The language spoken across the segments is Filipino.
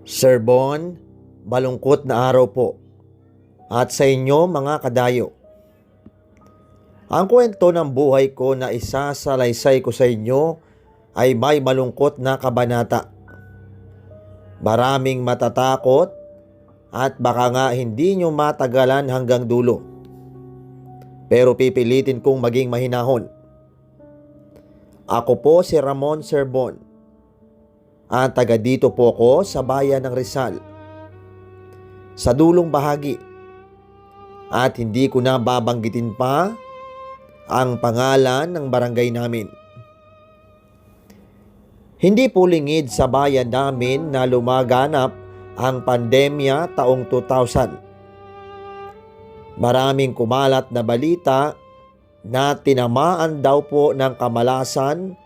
Sir Bon, malungkot na araw po. At sa inyo mga kadayo. Ang kwento ng buhay ko na isasalaysay ko sa inyo ay may malungkot na kabanata. Maraming matatakot at baka nga hindi nyo matagalan hanggang dulo. Pero pipilitin kong maging mahinahon. Ako po si Ramon Sir Bon. At taga dito po ako sa bayan ng Rizal. Sa dulong bahagi. At hindi ko na babanggitin pa ang pangalan ng barangay namin. Hindi po lingid sa bayan namin na lumaganap ang pandemya taong 2000. Maraming kumalat na balita na tinamaan daw po ng kamalasan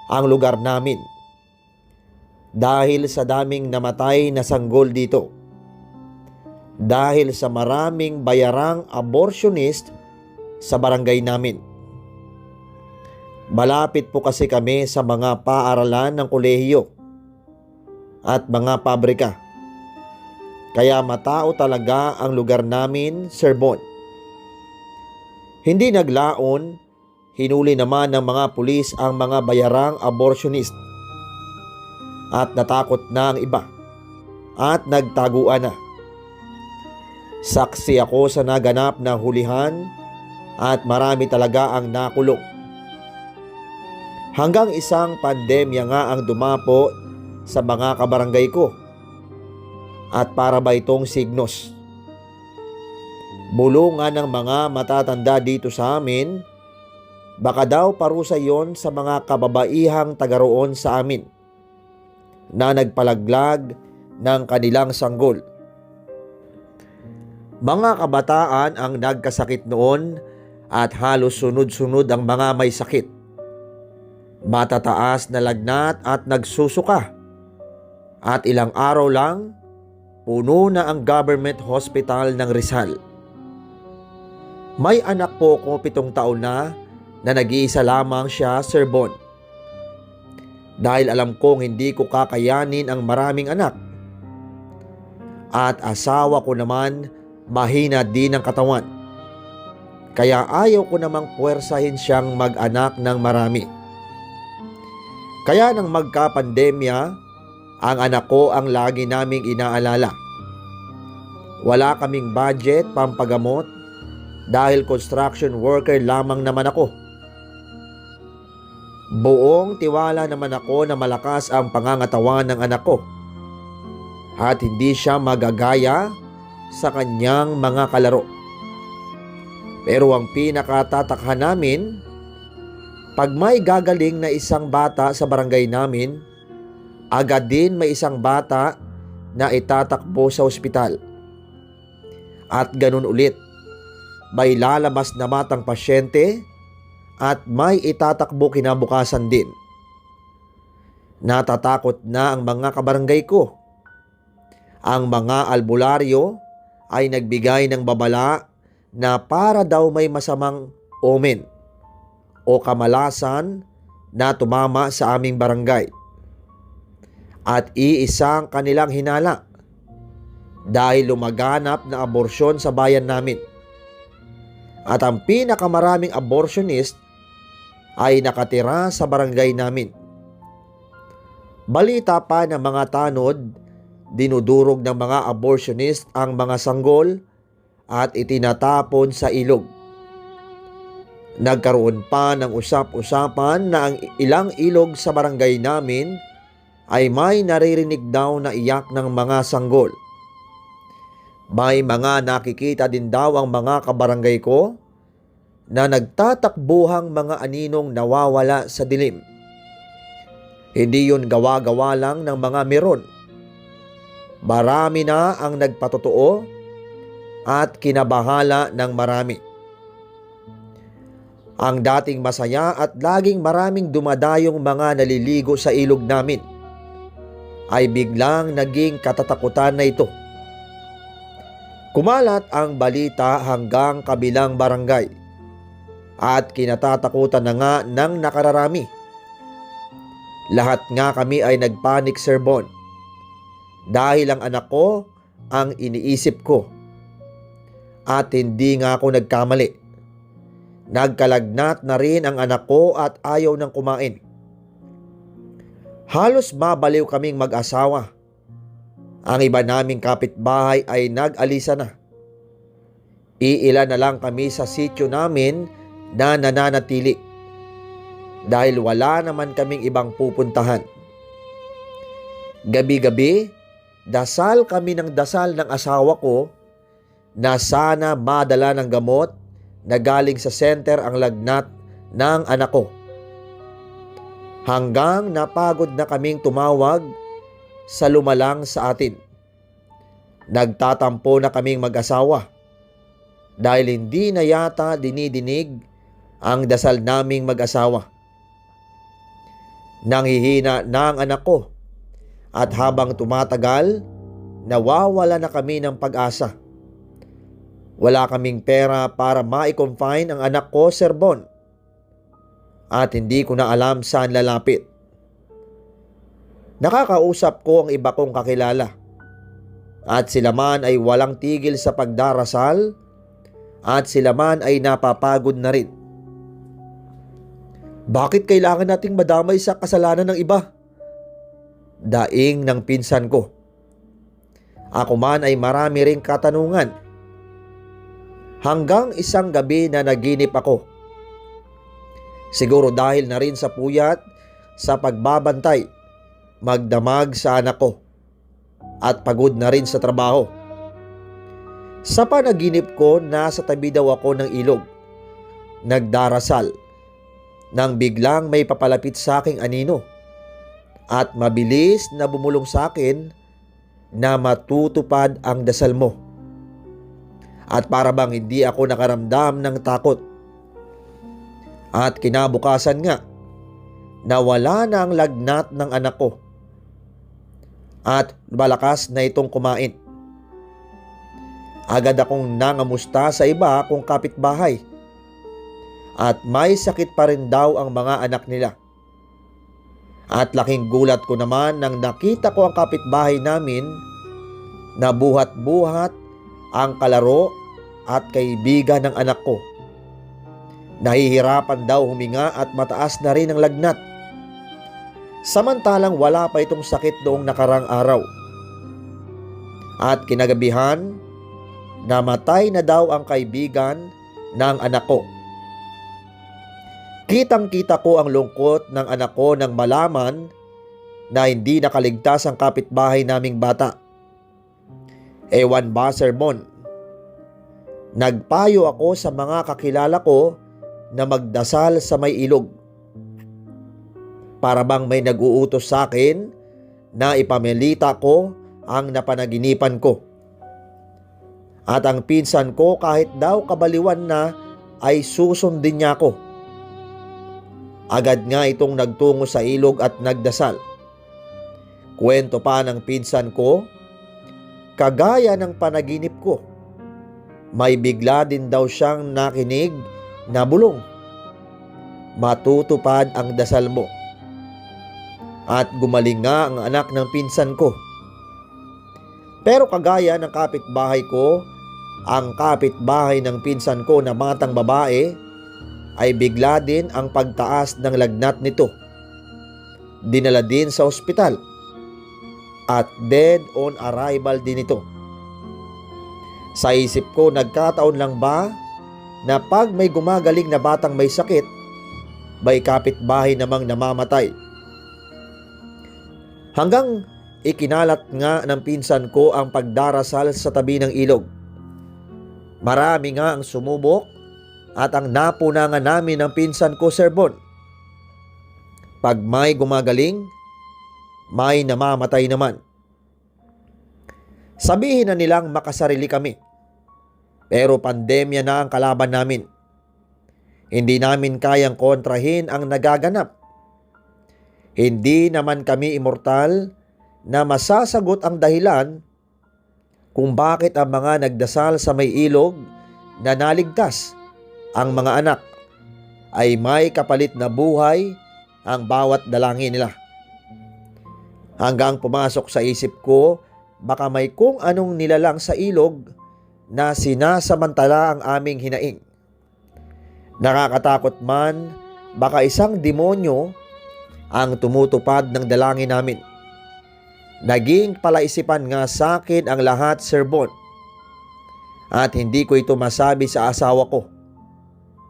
ang lugar namin dahil sa daming namatay na sanggol dito. Dahil sa maraming bayarang abortionist sa barangay namin. Malapit po kasi kami sa mga paaralan ng kolehiyo at mga pabrika. Kaya matao talaga ang lugar namin, Sir Bon. Hindi naglaon, hinuli naman ng mga pulis ang mga bayarang abortionist. At natakot na ang iba at nagtaguan na. Saksi ako sa naganap na hulihan at marami talaga ang nakulong. Hanggang isang pandemya nga ang dumapo sa mga kabarangay ko. At para ba itong signos? Bulungan ng mga matatanda dito sa amin, baka daw parusa yon sa mga kababaihang taga roon sa amin na nagpalaglag ng kanilang sanggol. Mga kabataan ang nagkasakit noon at halos sunod-sunod ang mga may sakit. Matataas na lagnat at nagsusuka. At ilang araw lang, puno na ang government hospital ng Rizal. May anak po ko 7 taon na nag-iisa lamang siya, Sir Bon. Dahil alam kong hindi ko kakayanin ang maraming anak. At asawa ko naman mahina din ang katawan. Kaya ayaw ko namang puwersahin siyang mag-anak ng marami. Kaya nang magka-pandemya, ang anak ko ang lagi naming inaalala. Wala kaming budget pampagamot dahil construction worker lamang naman ako. Buong tiwala naman ako na malakas ang pangangatawan ng anak ko at hindi siya magagaya sa kanyang mga kalaro. Pero ang pinakatatakhan namin, pag may gagaling na isang bata sa barangay namin, agad din may isang bata na itatakbo sa ospital. At ganun ulit, may lalabas na batang pasyente at may itatakbo kinabukasan din. Natatakot na ang mga kabarangay ko. Ang mga albularyo ay nagbigay ng babala na para daw may masamang omen o kamalasan na tumama sa aming barangay. At iisang kanilang hinala dahil lumaganap na aborsyon sa bayan namin. At ang pinakamaraming abortionist ay nakatira sa barangay namin. Balita pa ng mga tanod, dinudurog ng mga abortionist ang mga sanggol at itinatapon sa ilog. Nagkaroon pa ng usap-usapan na ang ilang ilog sa barangay namin ay may naririnig daw na iyak ng mga sanggol. May mga nakikita din daw ang mga kabarangay ko na nagtatakbuhang mga aninong nawawala sa dilim. Hindi yun gawa-gawa lang ng mga meron. Marami na ang nagpatotoo at kinabahala ng marami. Ang dating masaya at laging maraming dumadayong mga naliligo sa ilog namin ay biglang naging katatakutan na ito. Kumalat ang balita hanggang kabilang barangay at kinatatakutan na nga ng nakararami. Lahat nga kami ay nagpanik, Sir Bon. dahil ang anak ko ang iniisip ko. At hindi nga ako nagkamali. Nagkalagnat na rin ang anak ko at ayaw nang kumain. Halos mabaliw kaming mag-asawa. Ang iba naming kapitbahay ay nag-alisa na. Iilan na lang kami sa sityo namin na nananatili dahil wala naman kaming ibang pupuntahan. Gabi-gabi, dasal kami ng dasal ng asawa ko na sana madala ng gamot na galing sa center ang lagnat ng anak ko. Hanggang napagod na kaming tumawag sa lumalang sa atin. Nagtatampo na kaming mag-asawa dahil hindi na yata dinidinig ang dasal naming mag-asawa. Nanghihina na ang anak ko at habang tumatagal, nawawala na kami ng pag-asa. Wala kaming pera para ma-confine ang anak ko, Sir Bon. At hindi ko na alam saan lalapit. Nakakausap ko ang iba kong kakilala. At sila man ay walang tigil sa pagdarasal at sila man ay napapagod na rin. Bakit kailangan nating madamay sa kasalanan ng iba? Daing ng pinsan ko. Ako man ay marami ring katanungan. Hanggang isang gabi na naginip ako. Siguro dahil na rin sa puyat sa pagbabantay, magdamag sa anak ko, at pagod na rin sa trabaho. Sa panaginip ko, nasa tabi daw ako ng ilog, nagdarasal, nang biglang may papalapit sa aking anino at mabilis na bumulong sa akin na matutupad ang dasal mo. At para bang hindi ako nakaramdam ng takot. At kinabukasan nga, nawala na ang lagnat ng anak ko. At malakas na itong kumain. Agad akong nangamusta sa iba kong kapitbahay. At may sakit pa rin daw ang mga anak nila. At laking gulat ko naman nang nakita ko ang kapitbahay namin na buhat-buhat ang kalaro at kaibigan ng anak ko. Nahihirapan daw huminga at mataas na rin ang lagnat. Samantalang wala pa itong sakit noong nakarang araw. At kinagabihan, namatay na daw ang kaibigan ng anak ko. Kitang-kita ko ang lungkot ng anak ko nang malaman na hindi nakaligtas ang kapitbahay naming bata. Ewan ba, Sir Bon? Nagpayo ako sa mga kakilala ko na magdasal sa may ilog. Para bang may nag-uutos sa akin na ipamilita ko ang napanaginipan ko. At ang pinsan ko kahit daw kabaliwan na ay susundin niya ako. Agad nga itong nagtungo sa ilog at nagdasal. Kwento pa ng pinsan ko, kagaya ng panaginip ko, may bigla din daw siyang nakinig na bulong. Matutupad ang dasal mo. At gumaling nga ang anak ng pinsan ko. Pero kagaya ng kapitbahay ko, ang kapitbahay ng pinsan ko na batang babae, ay bigla din ang pagtaas ng lagnat nito. Dinala din sa ospital at dead on arrival din ito. Sa isip ko, nagkataon lang ba na pag may gumagaling na batang may sakit, may kapitbahay namang namamatay? Hanggang ikinalat nga ng pinsan ko ang pagdarasal sa tabi ng ilog. Marami nga ang sumubok at ang napunangan namin ng pinsan ko, Sir Bon. Pag may gumagaling, may namamatay naman. Sabihin na nilang makasarili kami. Pero pandemya na ang kalaban namin. Hindi namin kayang kontrahin ang nagaganap. Hindi naman kami immortal na masasagot ang dahilan kung bakit ang mga nagdasal sa may ilog na naligtas ang mga anak ay may kapalit na buhay ang bawat dalangin nila. Hanggang pumasok sa isip ko baka may kung anong nilalang sa ilog na sinasamantala ang aming hinaing. Nakakatakot man, baka isang demonyo ang tumutupad ng dalangin namin. Naging palaisipan nga sa akin ang lahat, Sir Bon. At hindi ko ito masabi sa asawa ko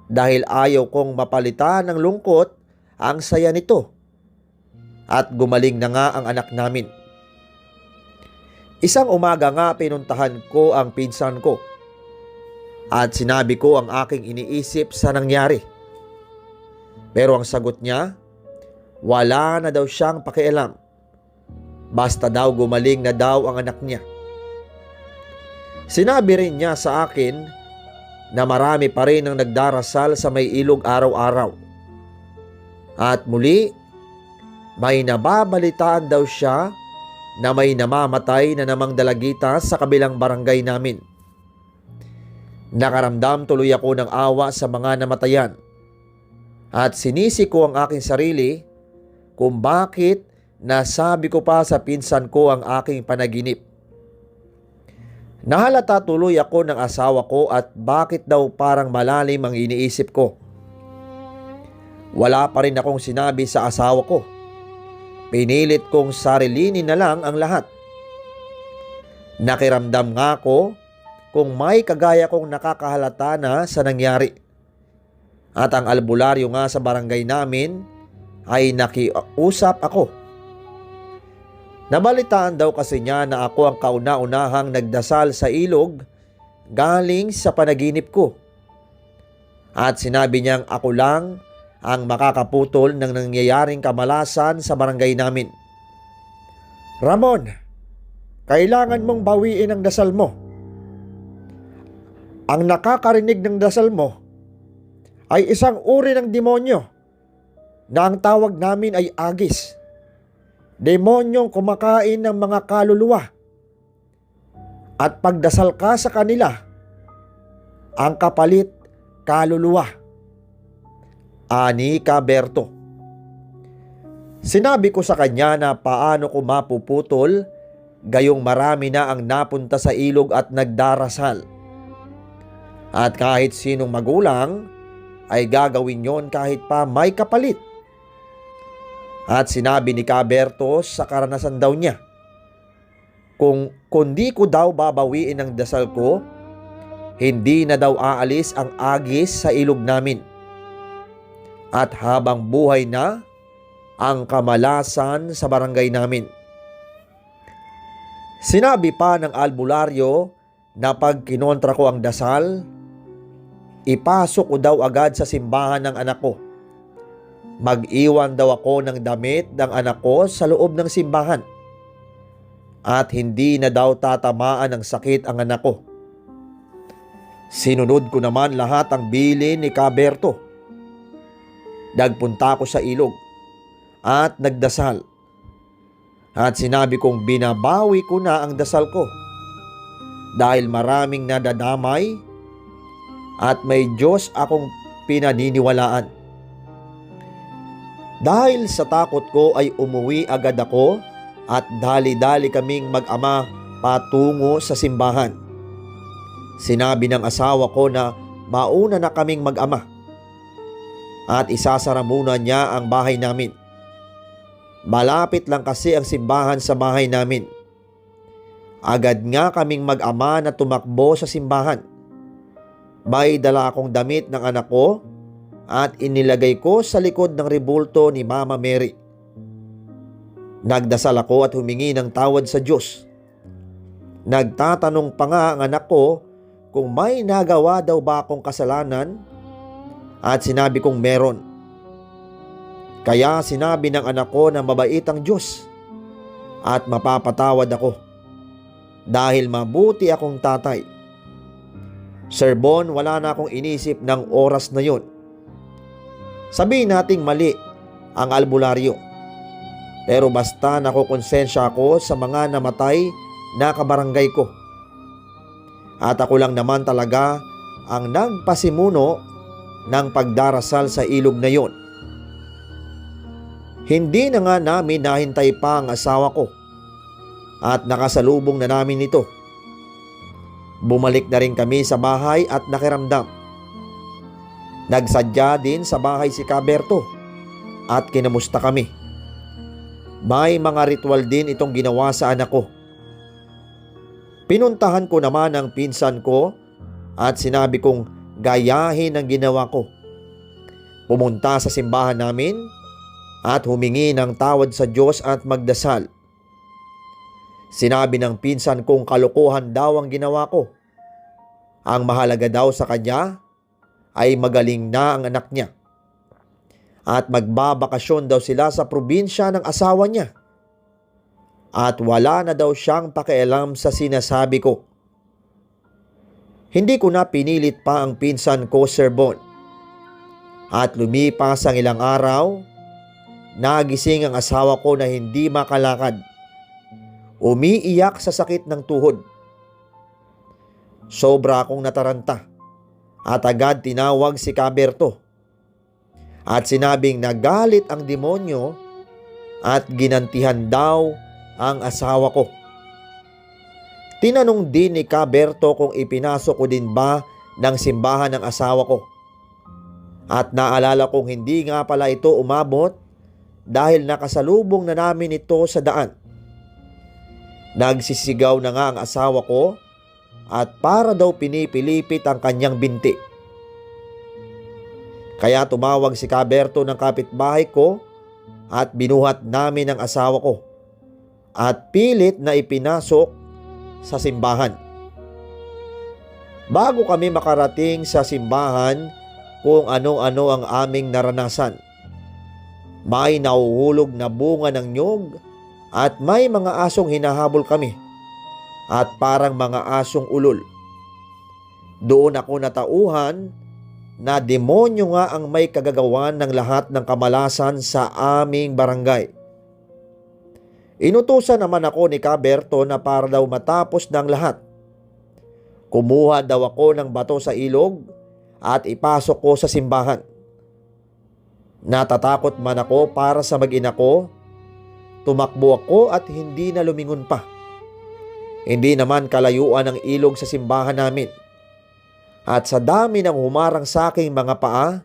dahil ayaw kong mapalitan ng lungkot ang saya nito. At gumaling na nga ang anak namin. Isang umaga nga pinuntahan ko ang pinsan ko at sinabi ko ang aking iniisip sa nangyari. Pero ang sagot niya, wala na daw siyang pakialam. Basta daw gumaling na daw ang anak niya. Sinabi rin niya sa akin na marami pa rin ang nagdarasal sa may ilog araw-araw. At muli, may nababalitaan daw siya na may namamatay na namang dalagita sa kabilang barangay namin. Nakaramdam tuloy ako ng awa sa mga namatayan at sinisi ko ang aking sarili kung bakit nasabi ko pa sa pinsan ko ang aking panaginip. Nahalata tuloy ako ng asawa ko at bakit daw parang malalim ang iniisip ko. Wala pa rin akong sinabi sa asawa ko. Pinilit kong sarilinin na lang ang lahat. Nakiramdam nga ako kung may kagaya kong nakakahalata na sa nangyari. At ang albularyo nga sa barangay namin ay nakiusap ako. Nabalitaan daw kasi niya na ako ang kauna-unahang nagdasal sa ilog galing sa panaginip ko. At sinabi niyang ako lang ang makakaputol ng nangyayaring kamalasan sa barangay namin. Ramon, kailangan mong bawiin ang dasal mo. Ang nakakarinig ng dasal mo ay isang uri ng demonyo na ang tawag namin ay agis. Demonyong kumakain ng mga kaluluwa. At pagdasal ka sa kanila, ang kapalit kaluluwa. Ani Caberto. Sinabi ko sa kanya na paano ko mapuputol gayong marami na ang napunta sa ilog at nagdarasal. At kahit sinong magulang ay gagawin yon kahit pa may kapalit. At sinabi ni Caberto sa karanasan daw niya, kundi ko daw babawiin ang dasal ko, hindi na daw aalis ang agis sa ilog namin. At habang buhay na ang kamalasan sa barangay namin. Sinabi pa ng albularyo na pag kinontra ko ang dasal, ipasok ko daw agad sa simbahan ng anak ko. Mag-iwan daw ako ng damit ng anak ko sa loob ng simbahan. At hindi na daw tatamaan ng sakit ang anak ko. Sinunod ko naman lahat ang bilin ni Caberto. Nagpunta ako sa ilog at nagdasal. At sinabi kong binabawi ko na ang dasal ko dahil maraming nadadamay at may Diyos akong pinaniniwalaan. Dahil sa takot ko ay umuwi agad ako at dali-dali kaming mag-ama patungo sa simbahan. Sinabi ng asawa ko na mauna na kaming mag-ama at isasara muna niya ang bahay namin. Malapit lang kasi ang simbahan sa bahay namin. Agad nga kaming mag-ama na tumakbo sa simbahan. May dala akong damit ng anak ko at inilagay ko sa likod ng rebulto ni Mama Mary. Nagdasal ako at humingi ng tawad sa Diyos. Nagtatanong pa nga ang anak ko kung may nagawa daw ba akong kasalanan at sinabi kong meron. Kaya sinabi ng anak ko na mabait ang Diyos at mapapatawad ako dahil mabuti akong tatay. Sir Bon, wala na akong inisip ng oras na yon. Sabihin nating mali ang albularyo. Pero basta nakukonsensya ako sa mga namatay na kabarangay ko. At ako lang naman talaga ang nagpasimuno ng pagdarasal sa ilog na yon. Hindi na nga namin nahintay pa ang asawa ko. at nakasalubong na namin ito. Bumalik na rin kami sa bahay at nakiramdam. Nagsadya din sa bahay si Kaberto at kinamusta kami. May mga ritual din itong ginawa sa anak ko. Pinuntahan ko naman ang pinsan ko at sinabi kong gayahin ang ginawa ko. Pumunta sa simbahan namin at humingi ng tawad sa Diyos at magdasal. Sinabi ng pinsan kong kalokohan daw ang ginawa ko. Ang mahalaga daw sa kanya ay magaling na ang anak niya. At magbabakasyon daw sila sa probinsya ng asawa niya. At wala na daw siyang pakialam sa sinasabi ko. Hindi ko na pinilit pa ang pinsan ko, Sir Bon. At lumipas ang ilang araw, nagising ang asawa ko na hindi makalakad. Umiiyak sa sakit ng tuhod. Sobra akong nataranta at agad tinawag si Kaberto at sinabing nagalit ang demonyo at ginantihan daw ang asawa ko. Tinanong din ni Kaberto kung ipinasok ko din ba ng simbahan ng asawa ko. At naalala kong hindi nga pala ito umabot dahil nakasalubong na namin ito sa daan. Nagsisigaw na nga ang asawa ko at para daw pinipilipit ang kanyang binti. Kaya tumawag si Kaberto ng kapitbahay ko at binuhat namin ang asawa ko at pilit na ipinasok sa simbahan. Bago kami makarating sa simbahan kung ano-ano ang aming naranasan. May nahuhulog na bunga ng nyog at may mga asong hinahabol kami at parang mga asong ulol. Doon ako natauhan na demonyo nga ang may kagagawan ng lahat ng kamalasan sa aming barangay. Inutusan naman ako ni Kaberto na para daw matapos ng lahat. Kumuha daw ako ng bato sa ilog at ipasok ko sa simbahan. Natatakot man ako para sa mag-ina ko. Tumakbo ako at hindi na lumingon pa. Hindi naman kalayuan ang ilog sa simbahan namin. At sa dami ng humarang sa aking mga paa,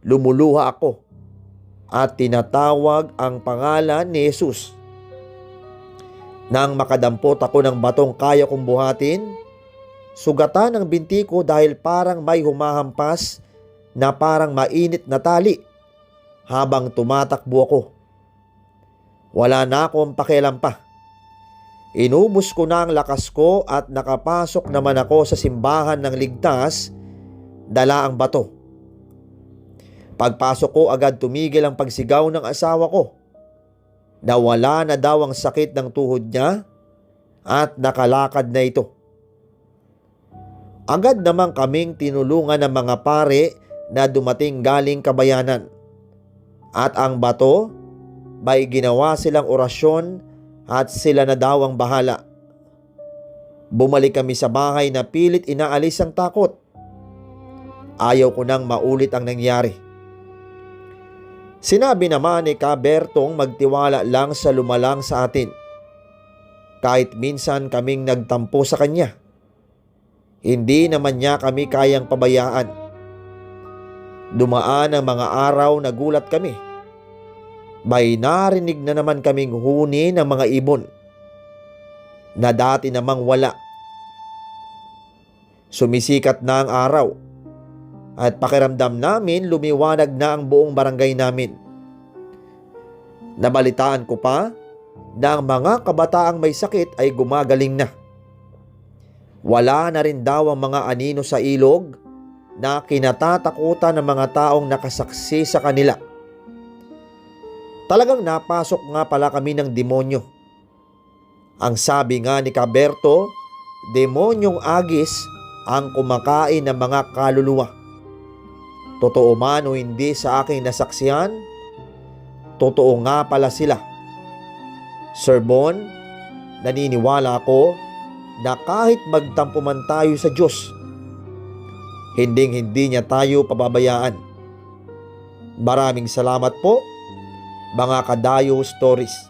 lumuluha ako at tinatawag ang pangalan ni Jesus. Nang makadampot ako ng batong kaya kong buhatin, sugatan ang binti ko dahil parang may humahampas na parang mainit na tali habang tumatakbo ako. Wala na akong pakialam pa. Inubos ko na ang lakas ko at nakapasok naman ako sa simbahan ng ligtas, dala ang bato. Pagpasok ko agad tumigil ang pagsigaw ng asawa ko. Nawala na daw ang sakit ng tuhod niya at nakalakad na ito. Agad naman kaming tinulungan ng mga pare na dumating galing kabayanan. At ang bato, may ginawa silang orasyon at sila na daw ang bahala. Bumalik kami sa bahay na pilit inaalis ang takot. Ayaw ko nang maulit ang nangyari. Sinabi naman ni Kabertong magtiwala lang sa lumalang sa atin. Kahit minsan kaming nagtampo sa kanya, hindi naman niya kami kayang pabayaan. Dumaan ang mga araw na gulat kami. May narinig na naman kaming huni ng mga ibon na dati namang wala. Sumisikat na ang araw at pakiramdam namin lumiwanag na ang buong barangay namin. Nabalitaan ko pa na ang mga kabataang may sakit ay gumagaling na. Wala na rin daw ang mga anino sa ilog na kinatatakutan ng mga taong nakasaksi sa kanila. Talagang napasok nga pala kami ng demonyo. Ang sabi nga ni Kaberto, demonyong agis ang kumakain ng mga kaluluwa. Totoo man o hindi sa aking nasaksihan, totoo nga pala sila. Sir Bon, naniniwala ako na kahit magtampo man tayo sa Diyos, hinding-hindi niya tayo pababayaan. Maraming salamat po, mga Kadayo Stories.